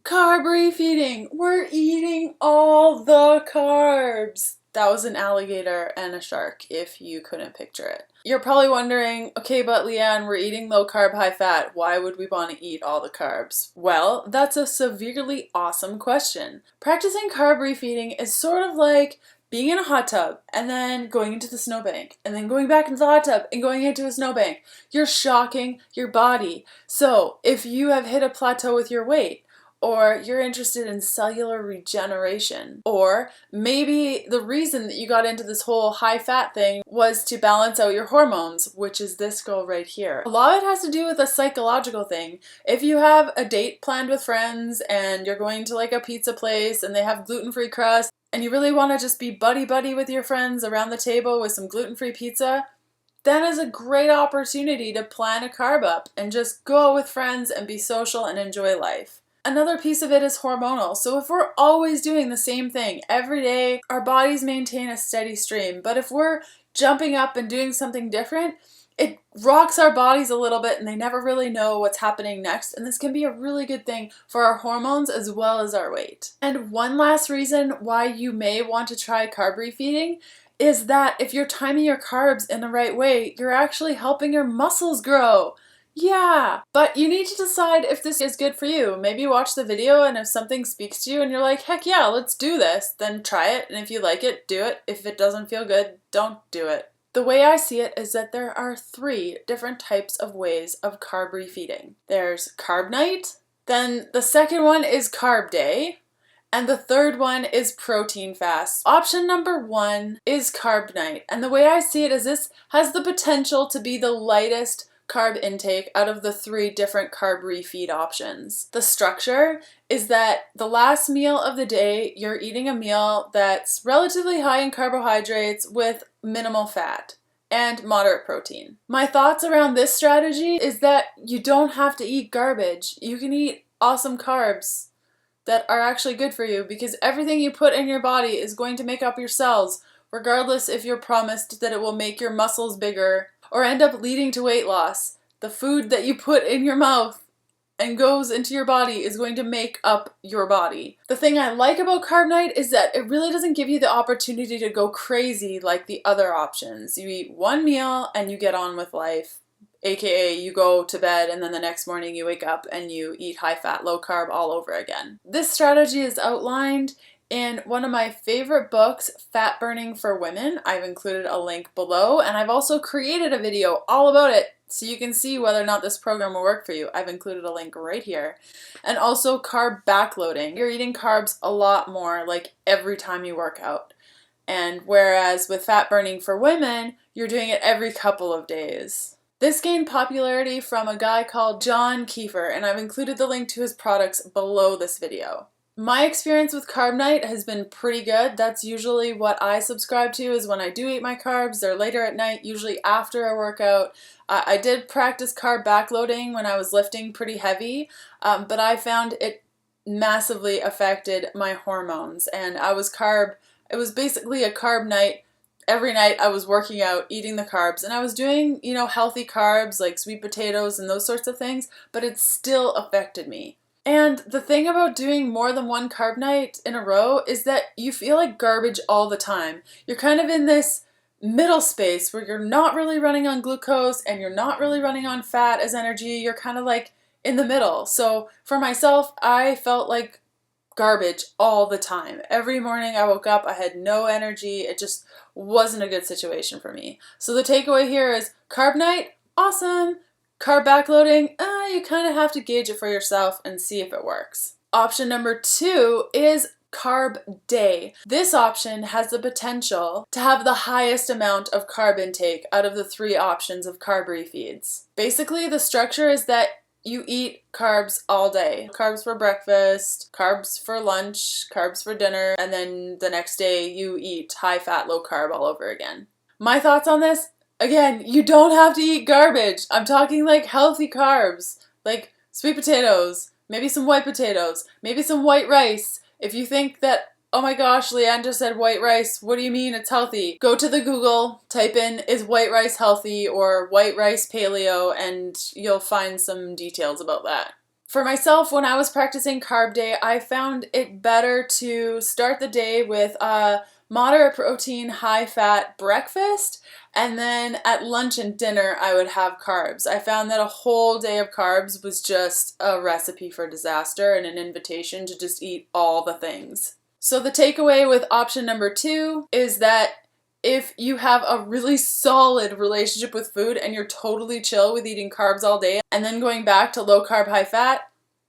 Carb refeeding. We're eating all the carbs. That was an alligator and a shark, if you couldn't picture it. You're probably wondering, okay, but Leanne, we're eating low carb, high fat. Why would we want to eat all the carbs? Well, that's a severely awesome question. Practicing carb refeeding is sort of like being in a hot tub and then going into the snowbank and then going back into the hot tub and going into a snowbank. You're shocking your body. So if you have hit a plateau with your weight, or you're interested in cellular regeneration, or maybe the reason that you got into this whole high fat thing was to balance out your hormones, which is this girl right here. A lot of it has to do with a psychological thing. If you have a date planned with friends and you're going to like a pizza place and they have gluten-free crust and you really want to just be buddy-buddy with your friends around the table with some gluten-free pizza, then is a great opportunity to plan a carb up and just go out with friends and be social and enjoy life. Another piece of it is hormonal. So if we're always doing the same thing every day, our bodies maintain a steady stream. But if we're jumping up and doing something different, it rocks our bodies a little bit and they never really know what's happening next. And this can be a really good thing for our hormones as well as our weight. And one last reason why you may want to try carb refeeding is that if you're timing your carbs in the right way, you're actually helping your muscles grow. Yeah, but you need to decide if this is good for you. Maybe watch the video, and if something speaks to you and you're like, heck yeah, let's do this, then try it. And if you like it, do it. If it doesn't feel good, don't do it. The way I see it is that there are 3 different types of ways of carb refeeding. There's Carb Nite, then the second one is Carb Day, and the third one is protein fast. Option number 1 is Carb Nite, and the way I see it is this has the potential to be the lightest carb intake out of the 3 different carb refeed options. The structure is that the last meal of the day, you're eating a meal that's relatively high in carbohydrates with minimal fat and moderate protein. My thoughts around this strategy is that you don't have to eat garbage. You can eat awesome carbs that are actually good for you, because everything you put in your body is going to make up your cells, regardless if you're promised that it will make your muscles bigger or end up leading to weight loss. The food that you put in your mouth and goes into your body is going to make up your body. The thing I like about Carb Nite is that it really doesn't give you the opportunity to go crazy like the other options. You eat one meal and you get on with life, aka you go to bed and then the next morning you wake up and you eat high fat, low carb all over again. This strategy is outlined in one of my favorite books, Fat Burning for Women. I've included a link below, and I've also created a video all about it so you can see whether or not this program will work for you. I've included a link right here. And also carb backloading. You're eating carbs a lot more, like every time you work out. And whereas with Fat Burning for Women, you're doing it every couple of days. This gained popularity from a guy called John Kiefer, and I've included the link to his products below this video. My experience with Carb Nite has been pretty good. That's usually what I subscribe to, is when I do eat my carbs. They're later at night, usually after a workout. I did practice carb backloading when I was lifting pretty heavy, but I found it massively affected my hormones. And it was basically a carb night. Every night I was working out, eating the carbs, and I was doing, healthy carbs like sweet potatoes and those sorts of things, but it still affected me. And the thing about doing more than one carb night in a row is that you feel like garbage all the time. You're kind of in this middle space where you're not really running on glucose and you're not really running on fat as energy. You're kind of like in the middle. So for myself, I felt like garbage all the time. Every morning I woke up, I had no energy. It just wasn't a good situation for me. So the takeaway here is Carb Nite, awesome. Carb backloading, you kind of have to gauge it for yourself and see if it works. Option number 2 is Carb Day. This option has the potential to have the highest amount of carb intake out of the 3 options of carb refeeds. Basically, the structure is that you eat carbs all day. Carbs for breakfast, carbs for lunch, carbs for dinner, and then the next day you eat high fat, low carb all over again. My thoughts on this? Again, you don't have to eat garbage. I'm talking like healthy carbs, like sweet potatoes, maybe some white potatoes, maybe some white rice. If you think that, oh my gosh, Leanne just said white rice, what do you mean it's healthy? Go to the Google, type in, is white rice healthy, or white rice paleo, and you'll find some details about that. For myself, when I was practicing Carb Day, I found it better to start the day with a moderate protein, high fat breakfast, and then at lunch and dinner I would have carbs. I found that a whole day of carbs was just a recipe for disaster and an invitation to just eat all the things. So the takeaway with option number 2 is that if you have a really solid relationship with food and you're totally chill with eating carbs all day and then going back to low carb, high fat,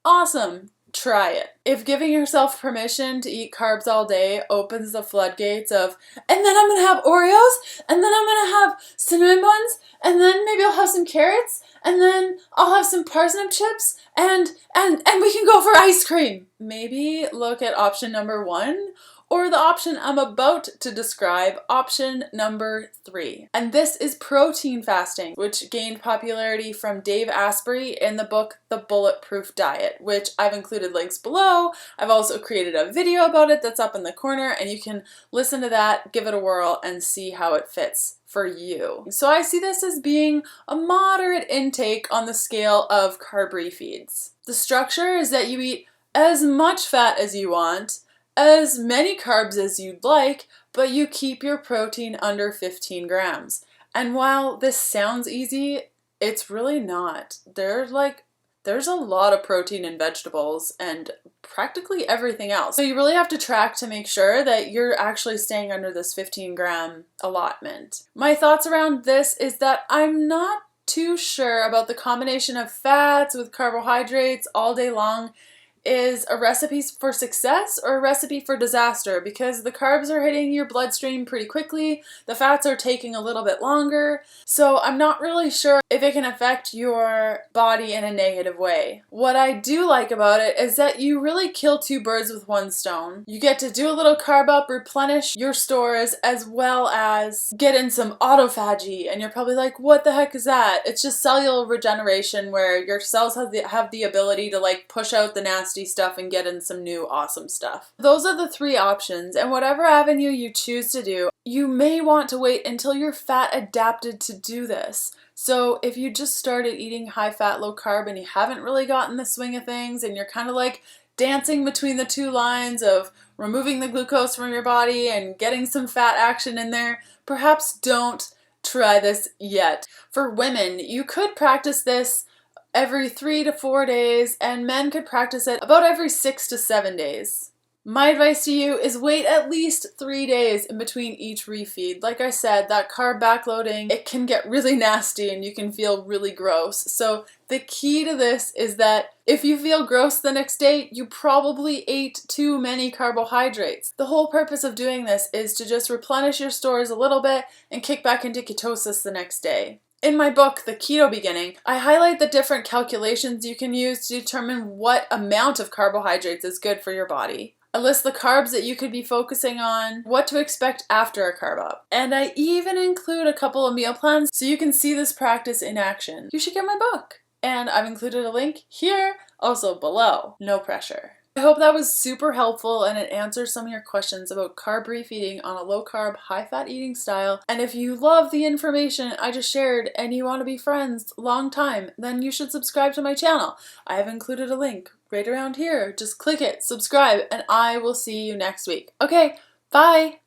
awesome. Try it. If giving yourself permission to eat carbs all day opens the floodgates of, and then I'm gonna have Oreos, and then I'm gonna have cinnamon buns, and then maybe I'll have some carrots, and then I'll have some parsnip chips, and we can go for ice cream. Maybe look at option number 1, or the option I'm about to describe, option number 3. And this is protein fasting, which gained popularity from Dave Asprey in the book, The Bulletproof Diet, which I've included links below. I've also created a video about it that's up in the corner, and you can listen to that, give it a whirl, and see how it fits for you. So I see this as being a moderate intake on the scale of carb refeeds. The structure is that you eat as much fat as you want, as many carbs as you'd like, but you keep your protein under 15 grams. And while this sounds easy, it's really not. There's a lot of protein in vegetables and practically everything else. So you really have to track to make sure that you're actually staying under this 15-gram allotment. My thoughts around this is that I'm not too sure about the combination of fats with carbohydrates all day long is a recipe for success or a recipe for disaster, because the carbs are hitting your bloodstream pretty quickly, the fats are taking a little bit longer, so I'm not really sure if it can affect your body in a negative way. What I do like about it is that you really kill 2 birds with 1 stone. You get to do a little carb up, replenish your stores, as well as get in some autophagy, and you're probably like, what the heck is that? It's just cellular regeneration where your cells have the ability to like push out the nasty stuff and get in some new awesome stuff. Those are the 3 options, and whatever avenue you choose to do, you may want to wait until you're fat adapted to do this. So if you just started eating high fat, low carb and you haven't really gotten the swing of things and you're kind of like dancing between the 2 lines of removing the glucose from your body and getting some fat action in there, perhaps don't try this yet. For women, you could practice this every 3 to 4 days, and men could practice it about every 6 to 7 days. My advice to you is wait at least 3 days in between each refeed. Like I said, that carb backloading, it can get really nasty and you can feel really gross. So the key to this is that if you feel gross the next day, you probably ate too many carbohydrates. The whole purpose of doing this is to just replenish your stores a little bit and kick back into ketosis the next day. In my book, The Keto Beginning, I highlight the different calculations you can use to determine what amount of carbohydrates is good for your body. I list the carbs that you could be focusing on, what to expect after a carb up, and I even include a couple of meal plans so you can see this practice in action. You should get my book, and I've included a link here, also below. No pressure. I hope that was super helpful and it answers some of your questions about carb refeeding on a low carb, high fat eating style. And if you love the information I just shared and you want to be friends long time, then you should subscribe to my channel. I have included a link right around here. Just click it, subscribe, and I will see you next week. Okay, bye!